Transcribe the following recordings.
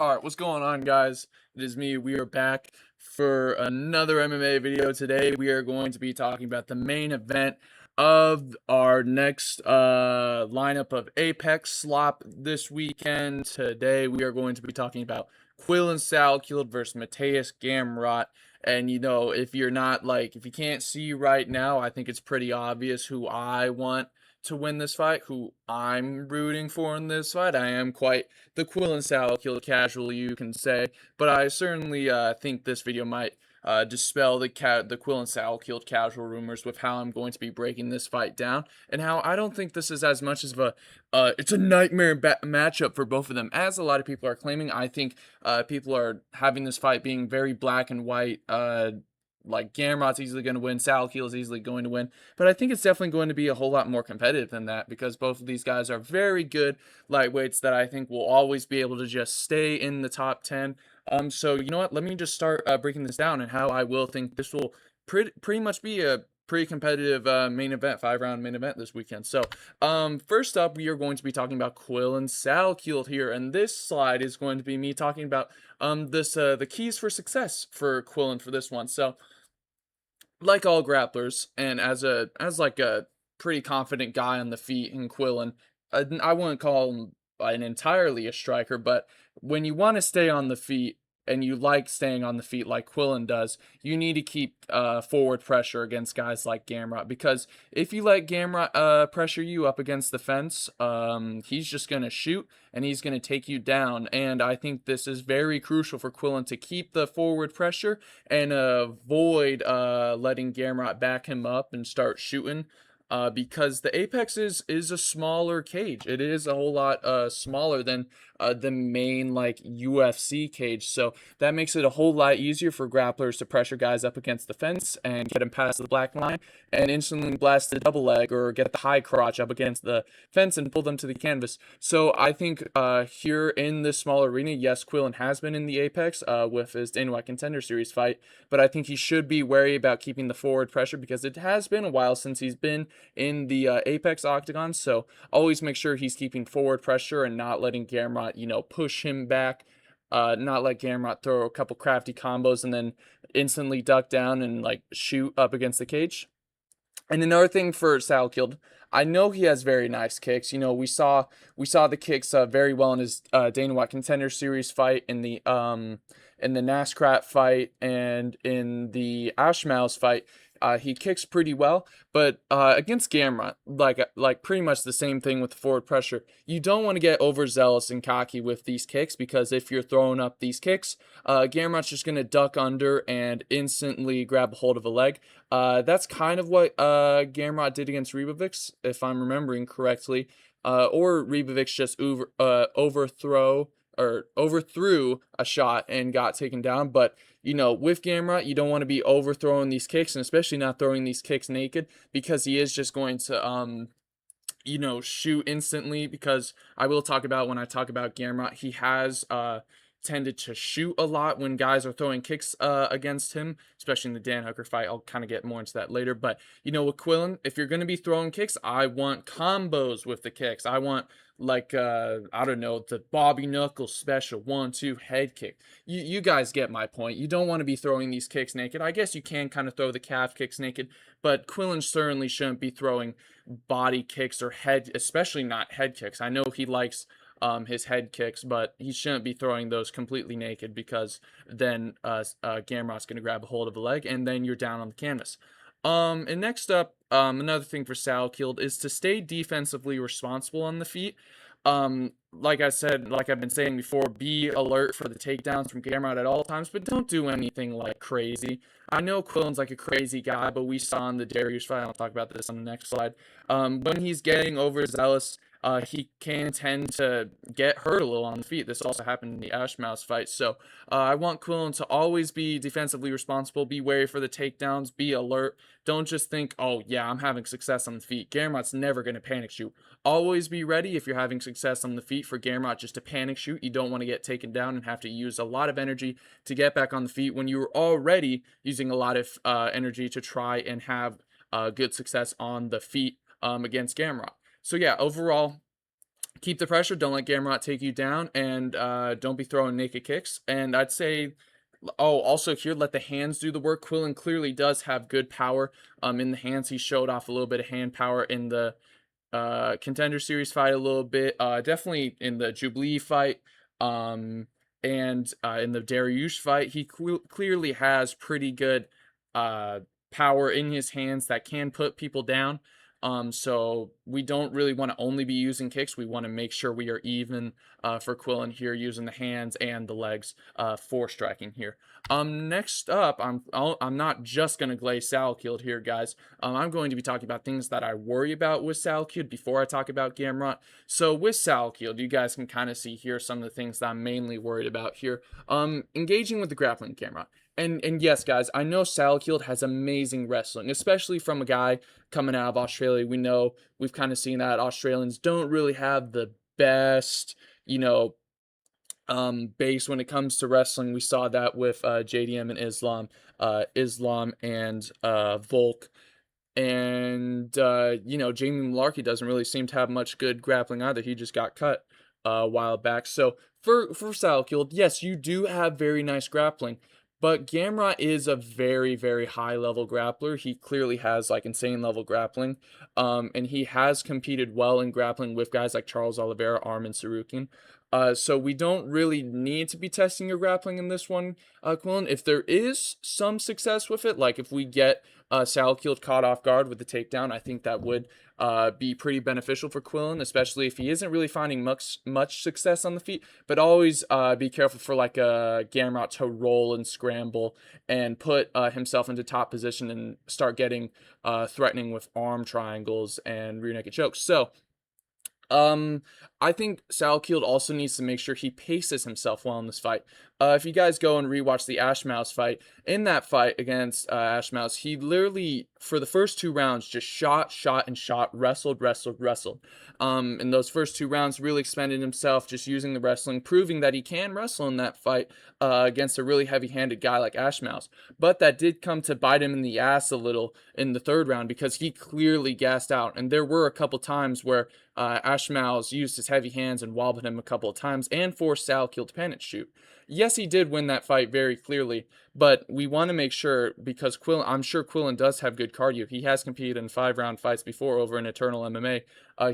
Alright, what's going on, guys? It is me. We are back for another MMA video. Today we are going to be talking about the main event of our next lineup of Apex slop this weekend. Today we are going to be talking about Quillan Salkilld versus Mateusz Gamrot. And if you're not if you can't see right now, I think it's pretty obvious who I want to win this fight, who I'm rooting for in this fight. I am quite the Quillan Salkilld casual, you can say, but I certainly think this video might dispel the Quillan Salkilld casual rumors with how I'm going to be breaking this fight down, and how I don't think this is as much of a it's a nightmare matchup for both of them as a lot of people are claiming. I think people are having this fight being very black and white. Like Gamrot's easily going to win, Salkilld is easily going to win, but I think it's definitely going to be a whole lot more competitive than that, because both of these guys are very good lightweights that I think will always be able to just stay in the top 10. So you know what? Let me just start breaking this down and how I will think this will pretty much be a pretty competitive main event, 5-round main event this weekend. So first up, we are going to be talking about Quillan Salkilld here, and this slide is going to be me talking about the keys for success for Quillan for this one. So, like all grapplers, and as a pretty confident guy on the feet in Quillan, I wouldn't call him an entirely a striker, but when you want to stay on the feet and you like staying on the feet like Quillan does, you need to keep forward pressure against guys like Gamrot, because if you let Gamrot pressure you up against the fence, he's just going to shoot and he's going to take you down. And I think this is very crucial for Quillan to keep the forward pressure and avoid letting Gamrot back him up and start shooting. Because the Apex is a smaller cage. It is a whole lot smaller than the main UFC cage, so that makes it a whole lot easier for grapplers to pressure guys up against the fence and get them past the black line and instantly blast the double leg or get the high crotch up against the fence and pull them to the canvas. So I think here in this small arena, yes, Quillan has been in the Apex with his Dana White Contender Series fight, but I think he should be wary about keeping the forward pressure, because it has been a while since he's been in the Apex octagon. So always make sure he's keeping forward pressure and not letting Gamrot push him back, not let Gamrot throw a couple crafty combos and then instantly duck down and shoot up against the cage. And another thing for Salkilld, I know he has very nice kicks. We saw the kicks very well in his Dana White Contender Series fight, in the Nascrat fight, and in the Ashmouse fight. He kicks pretty well, but against Gamrot, pretty much the same thing with the forward pressure. You don't want to get overzealous and cocky with these kicks, because if you're throwing up these kicks, Gamrot's just going to duck under and instantly grab a hold of a leg. That's kind of what Gamrot did against Ribovics, if I'm remembering correctly. Or Ribovics just overthrew a shot and got taken down. But with Gamrot, you don't want to be overthrowing these kicks, and especially not throwing these kicks naked, because he is just going to shoot instantly. Because I will talk about, when I talk about Gamrot, he has tended to shoot a lot when guys are throwing kicks against him, especially in the Dan Hooker fight. I'll kind of get more into that later. But with Quillan, if you're going to be throwing kicks, I want combos with the kicks. I want I don't know, the Bobby Knuckles special 1-2 head kick. You guys get my point. You don't want to be throwing these kicks naked. I guess you can kind of throw the calf kicks naked, but Quillan certainly shouldn't be throwing body kicks or head, especially not head kicks. I know he likes his head kicks, but he shouldn't be throwing those completely naked, because then Gamrot's going to grab a hold of a leg and then you're down on the canvas. And next up, another thing for Salkilld is to stay defensively responsible on the feet. Like I said, like I've been saying before, be alert for the takedowns from Gamrot at all times, but don't do anything crazy. I know Quillan's a crazy guy, but we saw in the Darius fight, I'll talk about this on the next slide, when he's getting overzealous, he can tend to get hurt a little on the feet. This also happened in the Ashmouse fight. So I want Quillan to always be defensively responsible, be wary for the takedowns, be alert. Don't just think, oh yeah, I'm having success on the feet. Gamrot's never going to panic shoot. Always be ready if you're having success on the feet for Gamrot just to panic shoot. You don't want to get taken down and have to use a lot of energy to get back on the feet when you're already using a lot of energy to try and have good success on the feet against Gamrot. So yeah, overall, keep the pressure. Don't let Gamrot take you down, and don't be throwing naked kicks. And I'd say, oh, also here, let the hands do the work. Quillan clearly does have good power in the hands. He showed off a little bit of hand power in the Contender Series fight a little bit. Definitely in the Jubilee fight. And in the Dariush fight, he clearly has pretty good power in his hands that can put people down. So we don't really want to only be using kicks. We want to make sure we are even for Quillan here, using the hands and the legs for striking here. Next up, I'm not just gonna glaze Salkilld here, guys. I'm going to be talking about things that I worry about with Salkilld before I talk about Gamrot. So with Salkilld, you guys can kind of see here some of the things that I'm mainly worried about here. Engaging with the grappling Gamrot. And yes, guys, I know Salkilld has amazing wrestling, especially from a guy coming out of Australia. We know we've kind of seen that Australians don't really have the best, base when it comes to wrestling. We saw that with JDM and Islam and Volk. And Jamie Malarkey doesn't really seem to have much good grappling either. He just got cut a while back. So for Salkilld, yes, you do have very nice grappling, but Gamrot is a very, very high level grappler. He clearly has like insane level grappling. And he has competed well in grappling with guys like Charles Oliveira, Armin Sarukian. So we don't really need to be testing your grappling in this one, Quillan. If there is some success with it, like if we get Salkilld caught off guard with the takedown, I think that would be pretty beneficial for Quillan, especially if he isn't really finding much success on the feet. But always be careful for like a Gamrot to roll and scramble and put himself into top position and start getting threatening with arm triangles and rear naked chokes. So I think Salkilld also needs to make sure he paces himself well in this fight. If you guys go and rewatch the Ashmouse fight, in that fight against Ashmouse, he literally, for the first 2 rounds, just shot, wrestled. In those first 2 rounds, really expended himself, just using the wrestling, proving that he can wrestle in that fight against a really heavy-handed guy like Ashmouse. But that did come to bite him in the ass a little in the 3rd round because he clearly gassed out. And there were a couple times where Ashmouse used his heavy hands and wobbled him a couple of times and forced Salkilld to panic shoot. Yes, he did win that fight very clearly, but we want to make sure, because I'm sure Quillan does have good cardio. He has competed in 5-round fights before over in Eternal MMA.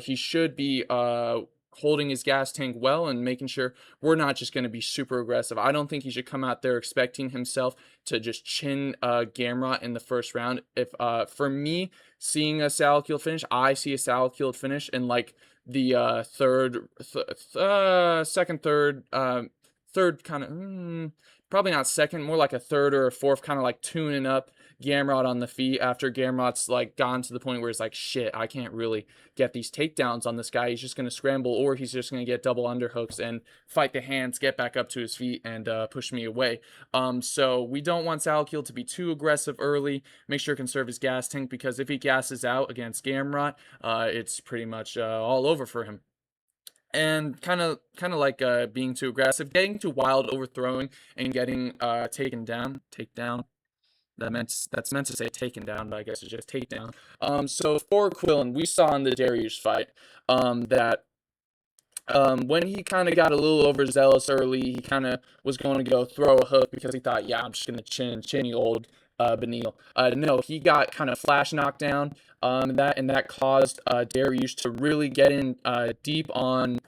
He should be holding his gas tank well and making sure we're not just going to be super aggressive. I don't think he should come out there expecting himself to just chin Gamrot in the 1st round. If for me, seeing a Salkilld finish, I see a Salkilld finish in like the third kind of, probably not second, more like a 3rd or a 4th, kind of like tuning up Gamrot on the feet after Gamrot's like gone to the point where it's like, shit, I can't really get these takedowns on this guy. He's just going to scramble, or he's just going to get double underhooks and fight the hands, get back up to his feet, and push me away. So we don't want Salkilld to be too aggressive early. Make sure to conserve his gas tank, because if he gasses out against Gamrot, it's pretty much all over for him. And kind of like being too aggressive, getting too wild, overthrowing, and getting taken down. Takedown. That's meant to say taken down, but I guess it's just takedown. So for Quillan, we saw in the Dariush fight that when he kind of got a little overzealous early, he kind of was going to go throw a hook because he thought, yeah, I'm just going to chinny old Benil. No, he got kind of flash knocked down. That caused Dariush to really get in deep on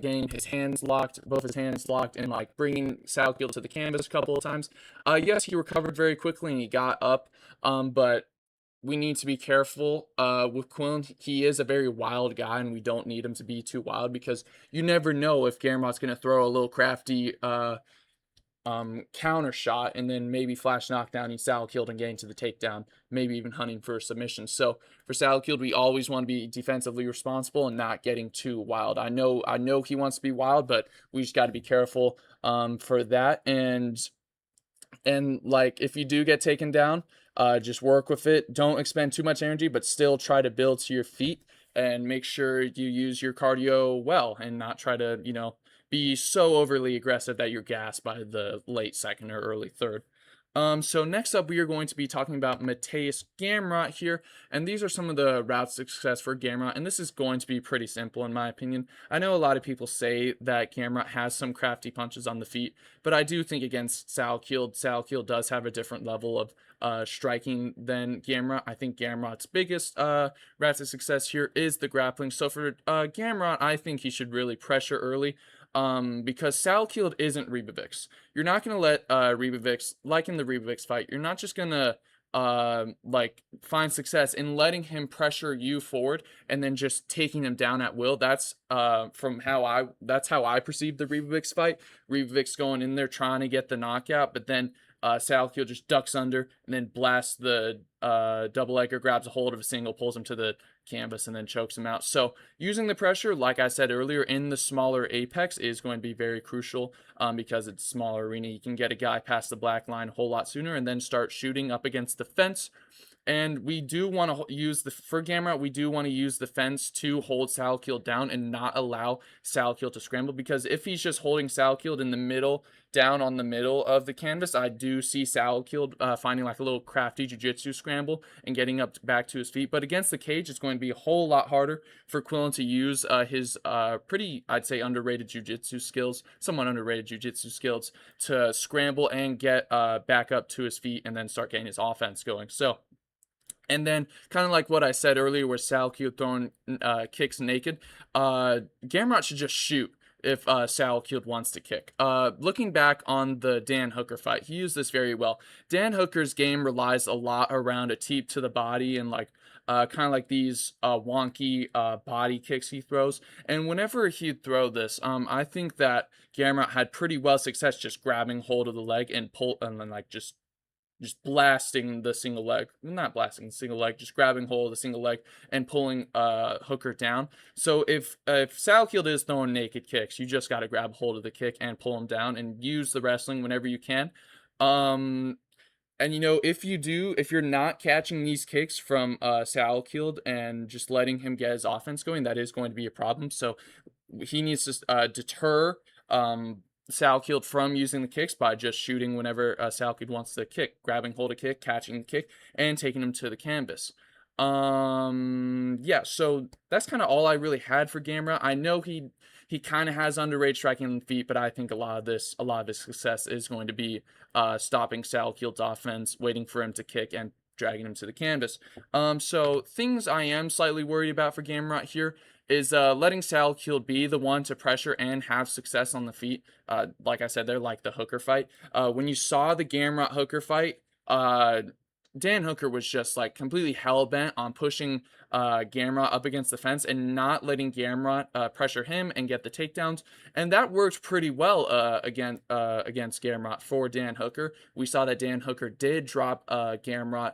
getting his hands locked, both his hands locked, and like bringing Salkilld to the canvas a couple of times. Yes, he recovered very quickly and he got up, but we need to be careful with Quillan. He is a very wild guy, and we don't need him to be too wild, because you never know if Gamrot's going to throw a little crafty counter shot and then maybe flash knockdown Salkilld and getting to the takedown, maybe even hunting for a submission. So for Salkilld, we always want to be defensively responsible and not getting too wild. I know he wants to be wild, but we just got to be careful for that. And like, if you do get taken down, just work with it. Don't expend too much energy, but still try to build to your feet, and make sure you use your cardio well and not try to, be so overly aggressive that you're gassed by the late 2nd or early 3rd. So next up, we are going to be talking about Mateusz Gamrot here, and these are some of the routes to success for Gamrot, and this is going to be pretty simple in my opinion. I know a lot of people say that Gamrot has some crafty punches on the feet, but I do think against Salkilld does have a different level of striking than Gamrot. I think Gamrot's biggest route to success here is the grappling. So for Gamrot, I think he should really pressure early. Because Salkilld isn't Rebavix. You're not gonna let Rebavix, like in the Rebavix fight, you're not just gonna like find success in letting him pressure you forward and then just taking him down at will. That's that's how I perceive the Rebavix fight. Rebavix going in there trying to get the knockout, but then Salkilld just ducks under and then blasts the double legger, grabs a hold of a single, pulls him to the canvas, and then chokes him out. So using the pressure, like I said earlier, in the smaller apex is going to be very crucial because it's a smaller arena. You can get a guy past the black line a whole lot sooner and then start shooting up against the fence. And we do want to use for Gamrot, we do want to use the fence to hold Salkilld down and not allow Salkilld to scramble, because if he's just holding Salkilld in the middle, down on the middle of the canvas, I do see Salkilld finding like a little crafty jiu-jitsu scramble and getting up back to his feet. But against the cage, it's going to be a whole lot harder for Quillan to use his pretty, I'd say, underrated jiu-jitsu skills, somewhat underrated jiu-jitsu skills, to scramble and get back up to his feet and then start getting his offense going. So, and then, kind of like what I said earlier, where Salkilld throwing kicks naked, Gamrot should just shoot if Salkilld wants to kick. Looking back on the Dan Hooker fight, he used this very well. Dan Hooker's game relies a lot around a teep to the body and like kind of like these wonky body kicks he throws. And whenever he'd throw this, I think that Gamrot had pretty well success just grabbing hold of the leg and pull, and then like just blasting the single leg, not blasting the single leg, just grabbing hold of the single leg and pulling Hooker down. So if Salkilld is throwing naked kicks, you just got to grab hold of the kick and pull him down and use the wrestling whenever you can. And you know, if you're not catching these kicks from Salkilld and just letting him get his offense going, that is going to be a problem. So he needs to deter Salkilld from using the kicks by just shooting whenever Salkilld wants to kick, grabbing hold of kick, catching the kick, and taking him to the canvas. Yeah, so that's kind of all I really had for Gamrot. I know he kind of has underrated striking on the feet, but I think a lot of his success is going to be stopping Salkild's offense, waiting for him to kick, and dragging him to the canvas. So things I am slightly worried about for Gamrot here is letting Salkilld be the one to pressure and have success on the feet. Like I said, they're like the Hooker fight. When you saw the Gamrot Hooker fight, Dan Hooker was just like completely hell-bent on pushing Gamrot up against the fence and not letting Gamrot pressure him and get the takedowns. And that worked pretty well against Gamrot for Dan Hooker. We saw that Dan Hooker did drop Gamrot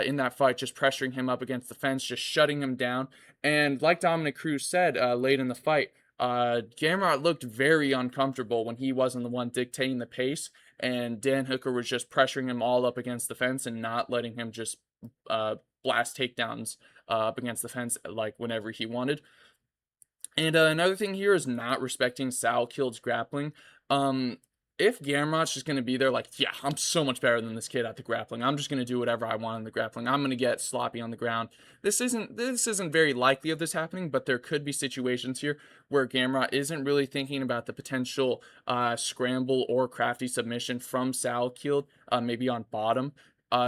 in that fight, just pressuring him up against the fence, just shutting him down. And like Dominic Cruz said late in the fight, Gamrot looked very uncomfortable when he wasn't the one dictating the pace, and Dan Hooker was just pressuring him all up against the fence and not letting him just blast takedowns up against the fence like whenever he wanted. And another thing here is not respecting Salkild's grappling. If Gamrot's just going to be there like, yeah, I'm so much better than this kid at the grappling, I'm just going to do whatever I want in the grappling, I'm going to get sloppy on the ground. This isn't very likely of this happening, but there could be situations here where Gamrot isn't really thinking about the potential scramble or crafty submission from Salkilld, maybe on bottom.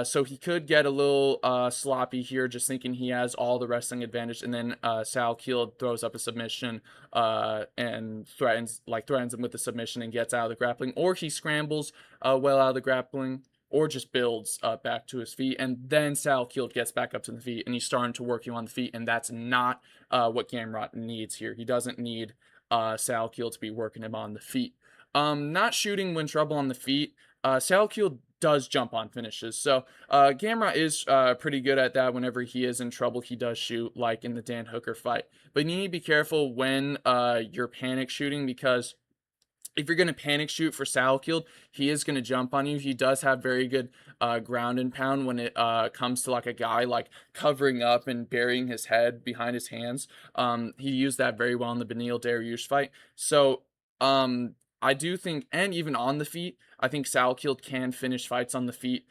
So he could get a little sloppy here, just thinking he has all the wrestling advantage, and then Salkilld throws up a submission and threatens him with the submission and gets out of the grappling, or he scrambles well out of the grappling, or just builds back to his feet, and then Salkilld gets back up to the feet, and he's starting to work you on the feet, and that's not what Gamrot needs here. He doesn't need Salkilld to be working him on the feet. Not shooting when trouble on the feet. Salkilld does jump on finishes. So Gamrot is pretty good at that. Whenever he is in trouble, he does shoot, like in the Dan Hooker fight. But you need to be careful when you're panic shooting, because if you're going to panic shoot for Salkilld, he is going to jump on you. He does have very good ground and pound when it comes to like a guy like covering up and burying his head behind his hands. He used that very well in the Beneil Dariush fight. So I do think, and even on the feet, I think Salkilld can finish fights on the feet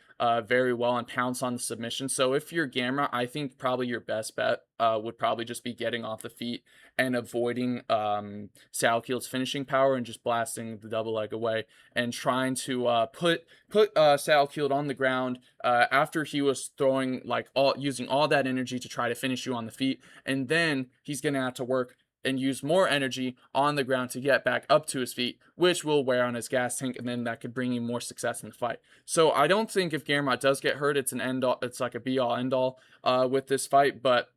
very well and pounce on the submission. So if you're Gamrot, I think probably your best bet would probably just be getting off the feet and avoiding Salkild's finishing power and just blasting the double leg away and trying to put Salkilld on the ground after he was throwing like using all that energy to try to finish you on the feet, and then he's gonna have to work and use more energy on the ground to get back up to his feet, which will wear on his gas tank, and then that could bring you more success in the fight. So I don't think if Gamrot does get hurt, it's an end all, it's like a be all end all with this fight, but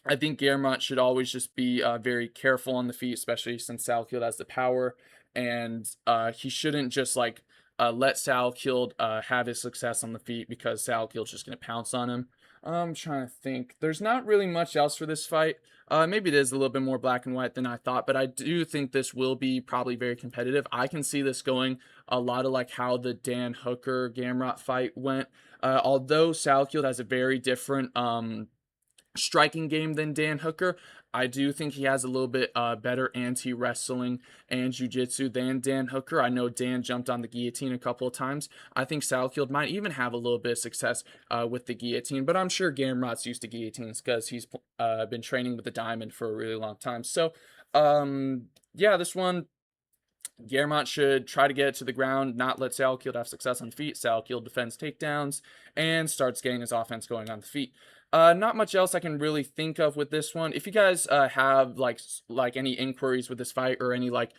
I think Gamrot should always just be very careful on the feet, especially since Salkilld has the power, and he shouldn't just like let Salkilld have his success on the feet because Salkild's just going to pounce on him. I'm trying to think. There's not really much else for this fight. Maybe it is a little bit more black and white than I thought, but I do think this will be probably very competitive. I can see this going a lot of like how the Dan Hooker Gamrot fight went. Although Salkilld has a very different striking game than Dan Hooker, I do think he has a little bit better anti-wrestling and jiu-jitsu than Dan Hooker. I know Dan jumped on the guillotine a couple of times. I think Salkilld might even have a little bit of success with the guillotine, but I'm sure Gamrot's used to guillotines because he's been training with the diamond for a really long time. So, yeah, this one, Gamrot should try to get it to the ground, not let Salkilld have success on the feet. Salkilld defends takedowns and starts getting his offense going on the feet. Not much else I can really think of with this one. If you guys have like any inquiries with this fight or any like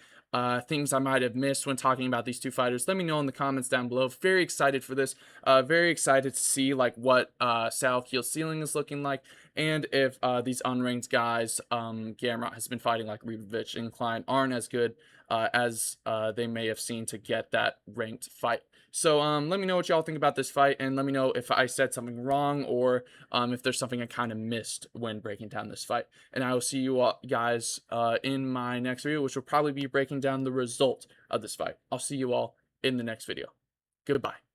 things I might have missed when talking about these two fighters, let me know in the comments down below. Very excited for this. Very excited to see like what Salkild's ceiling is looking like, and if these unranked guys Gamrot has been fighting like Ribovich and Klein aren't as good as they may have seen to get that ranked fight. So let me know what y'all think about this fight, and let me know if I said something wrong or if there's something I kind of missed when breaking down this fight. And I will see you all guys in my next video, which will probably be breaking down the result of this fight. I'll see you all in the next video. Goodbye.